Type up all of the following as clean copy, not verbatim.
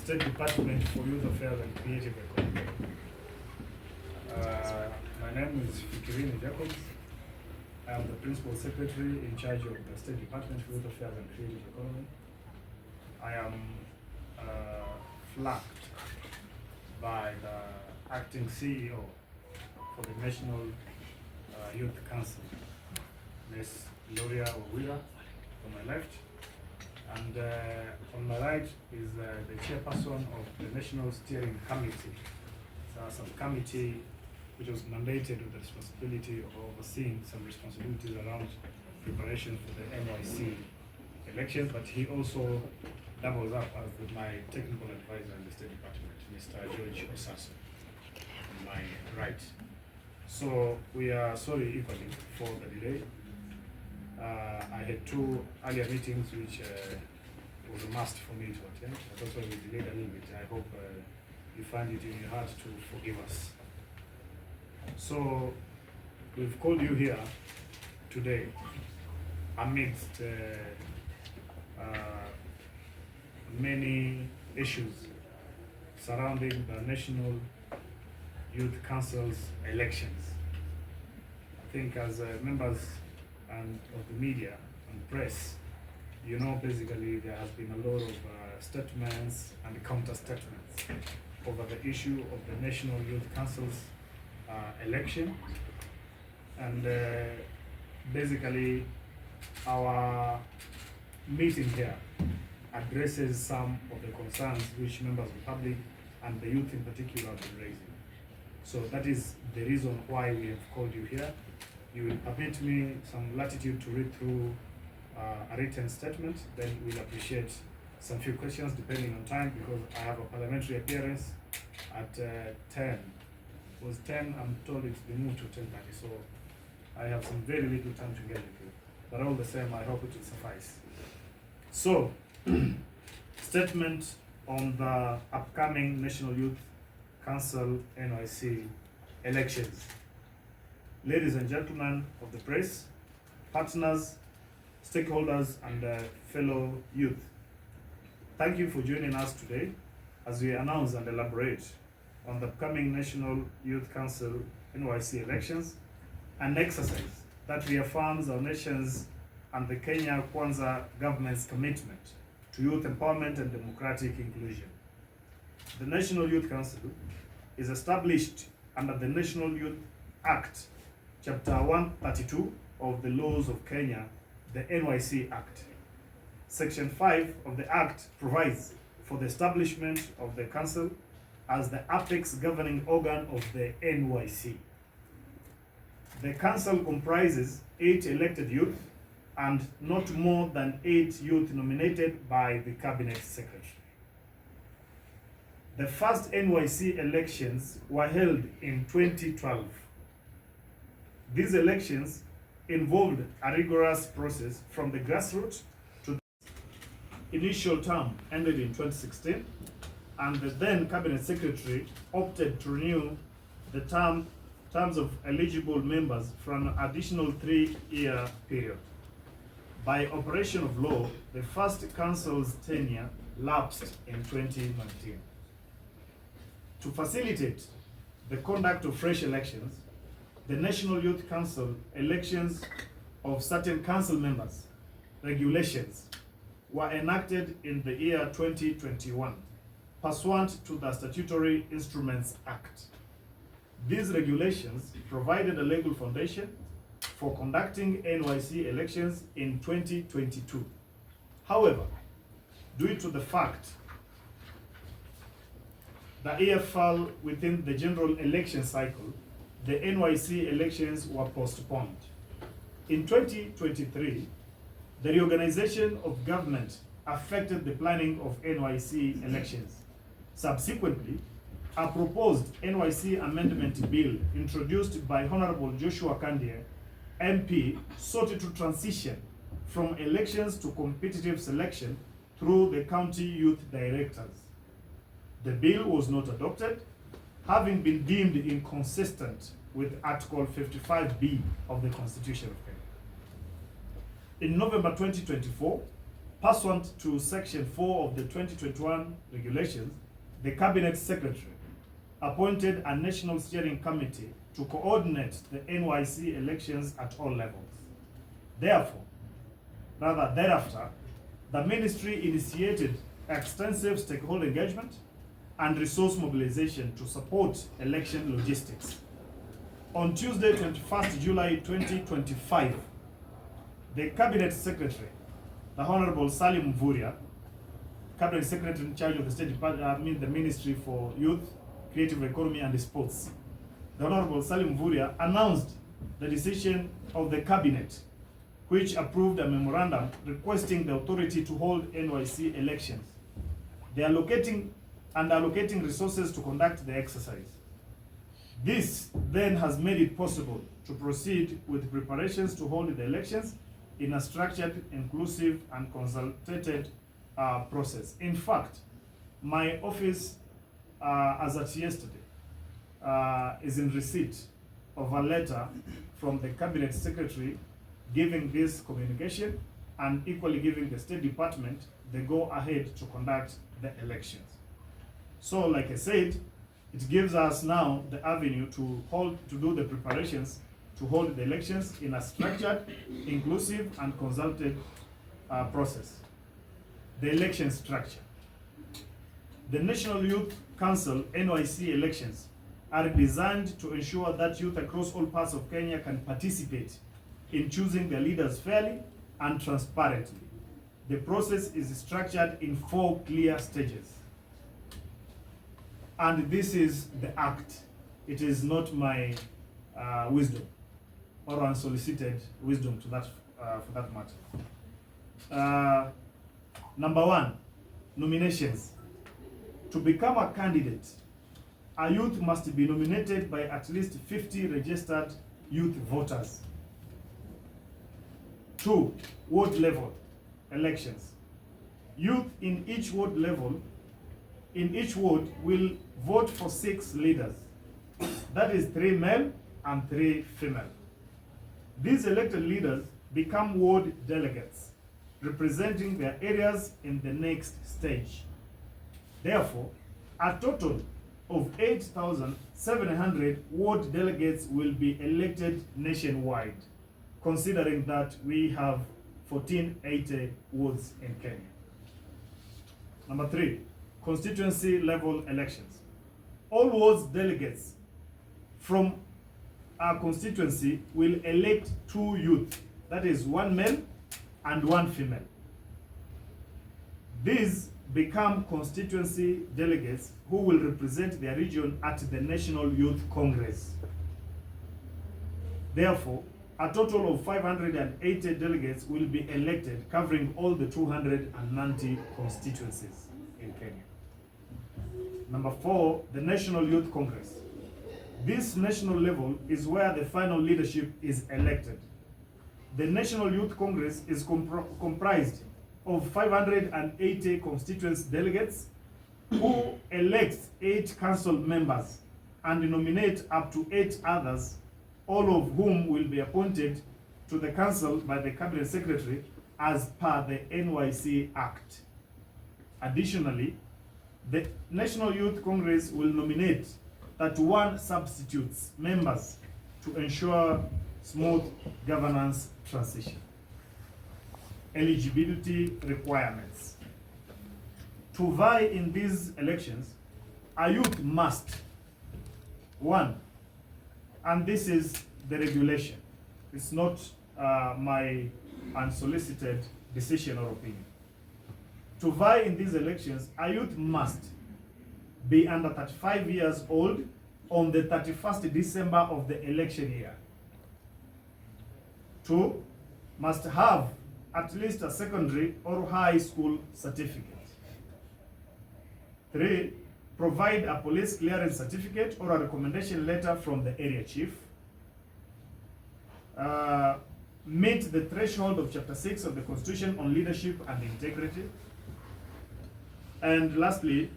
State Department for Youth Affairs and Creative Economy. My name is Fikirini. I am the Principal Secretary in charge of the State Department for Youth Affairs and Creative Economy. I am flagged by the Acting CEO for the National Youth Council, Ms. Gloria Owira, on my left. And on my right is the chairperson of the National Steering Committee. It's a committee which was mandated with the responsibility of overseeing some responsibilities around preparation for the NYC elections, but he also doubles up as my technical advisor in the State Department, Mr. George Osaso, on my right. So we are sorry equally for the delay. I had two earlier meetings which was a must for me to attend, but also we delayed a little bit. I hope you find it in your heart to forgive us. So we've called you here today amidst many issues surrounding the National Youth Council's elections. I think as members and of the media and press, you know, basically there has been a lot of statements and counter statements over the issue of the National Youth Council's election, and basically our meeting here addresses some of the concerns which members of the public and the youth in particular have been raising. So that is the reason why we have called you here. You will permit me some latitude to read through a written statement, then we'll appreciate some few questions depending on time, because I have a parliamentary appearance at 10. It was 10, I'm told it's been moved to 10:30, so I have some very little time to get with you. But all the same, I hope it will suffice. So, statement on the upcoming National Youth Council NYC elections. Ladies and gentlemen of the press, partners, stakeholders, and fellow youth, thank you for joining us today as we announce and elaborate on the upcoming National Youth Council NYC elections, an exercise that reaffirms our nation's and the Kenya Kwanza government's commitment to youth empowerment and democratic inclusion. The National Youth Council is established under the National Youth Act, Chapter 132 of the Laws of Kenya, the NYC Act. Section 5 of the Act provides for the establishment of the Council as the apex governing organ of the NYC. The Council comprises 8 elected youth and not more than 8 youth nominated by the Cabinet Secretary. The first NYC elections were held in 2012. These elections involved a rigorous process from the grassroots to the initial term ended in 2016, and the then Cabinet Secretary opted to renew the terms of eligible members for an additional 3-year period. By operation of law, the first council's tenure lapsed in 2019. To facilitate the conduct of fresh elections, the National Youth Council elections of certain council members regulations were enacted in the year 2021 pursuant to the Statutory Instruments Act. These regulations provided a legal foundation for conducting NYC elections in 2022. However, due to the fact the year fell within the general election cycle, the NYC elections were postponed. In 2023, the reorganization of government affected the planning of NYC elections. Subsequently, a proposed NYC amendment bill introduced by Honorable Joshua Kandie, MP, sought to transition from elections to competitive selection through the county youth directors. The bill was not adopted, having been deemed inconsistent with Article 55B of the Constitution of Kenya. In November 2024, Pursuant to Section 4 of the 2021 regulations, the Cabinet Secretary appointed a National Steering Committee to coordinate the NYC elections at all levels. Thereafter, the ministry initiated extensive stakeholder engagement and resource mobilization to support election logistics. On Tuesday, 21st July 2025, the Cabinet Secretary, the Honorable Salim Mvurya, Cabinet Secretary in charge of the State Department, the Ministry for Youth, Creative Economy and Sports, the Honorable Salim Mvurya announced the decision of the Cabinet, which approved a memorandum requesting the authority to hold NYC elections. They are allocating resources to conduct the exercise. This then has made it possible to proceed with preparations to hold the elections in a structured, inclusive, and consultative process. In fact, my office, as at yesterday, is in receipt of a letter from the Cabinet Secretary giving this communication and equally giving the State Department the go-ahead to conduct the elections. So, like I said, it gives us now the avenue to do the preparations to hold the elections in a structured, inclusive, and consulted process. The election structure. The National Youth Council NYC elections are designed to ensure that youth across all parts of Kenya can participate in choosing their leaders fairly and transparently. The process is structured in 4 clear stages. And this is the act. It is not my wisdom or unsolicited wisdom to that, for that matter. Number 1, nominations. To become a candidate, a youth must be nominated by at least 50 registered youth voters. 2, ward level elections. Youth in each ward will vote for 6 leaders. That is 3 male and 3 female. These elected leaders become ward delegates, representing their areas in the next stage. Therefore, a total of 8,700 ward delegates will be elected nationwide, considering that we have 1480 wards in Kenya. Number 3, constituency level elections. All wards delegates from our constituency will elect 2 youth, that is 1 male and 1 female. These become constituency delegates who will represent their region at the National Youth Congress. Therefore, a total of 580 delegates will be elected, covering all the 290 constituencies in Kenya. Number 4, the National Youth Congress. This national level is where the final leadership is elected. The National Youth Congress is comprised of 580 constituency delegates who elect 8 council members and nominate up to 8 others, all of whom will be appointed to the council by the Cabinet Secretary as per the NYC Act. Additionally, the National Youth Congress will nominate 31 substitutes members to ensure smooth governance transition. Eligibility requirements. To vie in these elections, a youth must, 1, and this is the regulation, it's not my unsolicited decision or opinion. To vie in these elections, a youth must be under 35 years old on the 31st December of the election year. 2, must have at least a secondary or high school certificate. 3, provide a police clearance certificate or a recommendation letter from the area chief. Meet the threshold of Chapter 6 of the Constitution on leadership and integrity. And lastly,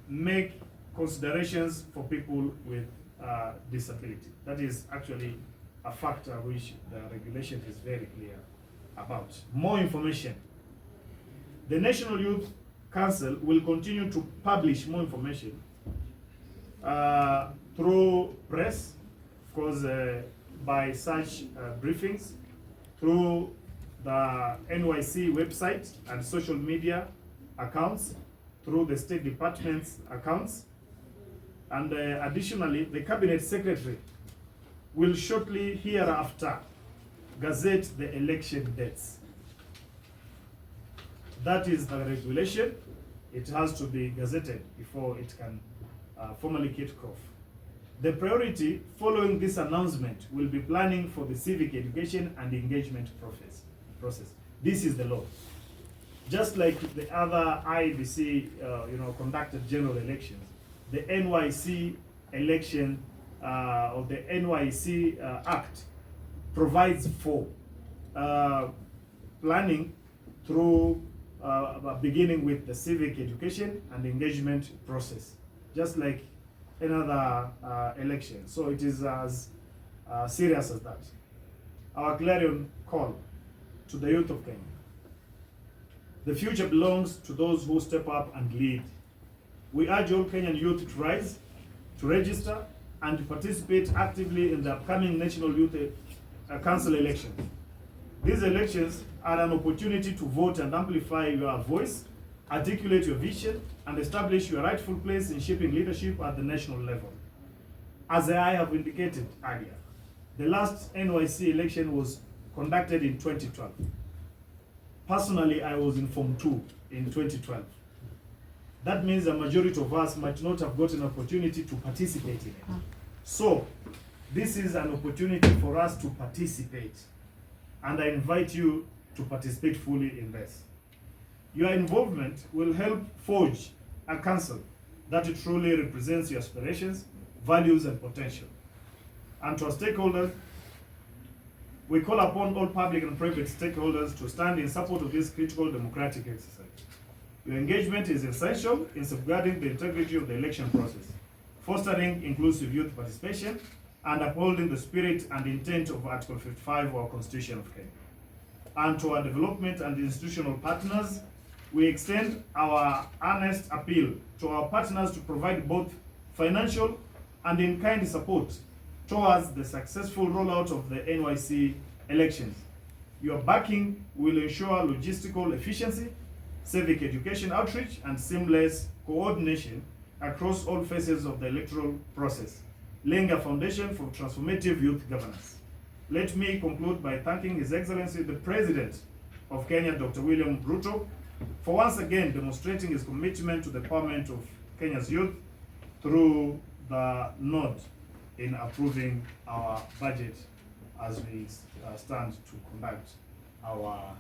make considerations for people with disability. That is actually a factor which the regulation is very clear about. More information The National Youth Council will continue to publish more information through press, of course, by such briefings, through the NYC website and social media accounts, through the State Department's accounts. And additionally, the Cabinet Secretary will shortly hereafter gazette the election dates. That is the regulation. It has to be gazetted before it can formally kick off. The priority following this announcement will be planning for the civic education and engagement process. This is the law. Just like the other IBC conducted general elections, the NYC election or the NYC Act provides for planning through beginning with the civic education and engagement process, just like another election. So it is as serious as that. Our clarion call to the youth of Kenya. The future belongs to those who step up and lead. We urge all Kenyan youth to rise, to register, and to participate actively in the upcoming National Youth Council elections. These elections are an opportunity to vote and amplify your voice, articulate your vision, and establish your rightful place in shaping leadership at the national level. As I have indicated earlier, the last NYC election was conducted in 2012. Personally, I was in Form 2 in 2012. That means a majority of us might not have gotten an opportunity to participate in it. So, this is an opportunity for us to participate. And I invite you to participate fully in this. Your involvement will help forge a council that truly represents your aspirations, values, and potential. And to our stakeholders, we call upon all public and private stakeholders to stand in support of this critical democratic exercise. Your engagement is essential in safeguarding the integrity of the election process, fostering inclusive youth participation, and upholding the spirit and intent of Article 55 of our Constitution of Kenya. And to our development and institutional partners, we extend our earnest appeal to our partners to provide both financial and in-kind support towards the successful rollout of the NYC elections. Your backing will ensure logistical efficiency, civic education outreach, and seamless coordination across all phases of the electoral process, laying a foundation for transformative youth governance. Let me conclude by thanking His Excellency the President of Kenya, Dr. William Ruto, for once again demonstrating his commitment to the empowerment of Kenya's youth through the nod in approving our budget as we stand to conduct our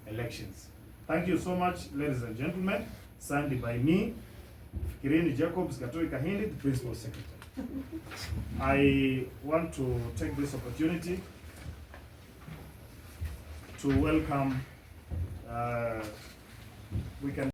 elections. Thank you so much, ladies and gentlemen. Signed by me, Fikirini Jacobs Gatoi Kahindi, the Principal Secretary. I want to take this opportunity to welcome, we can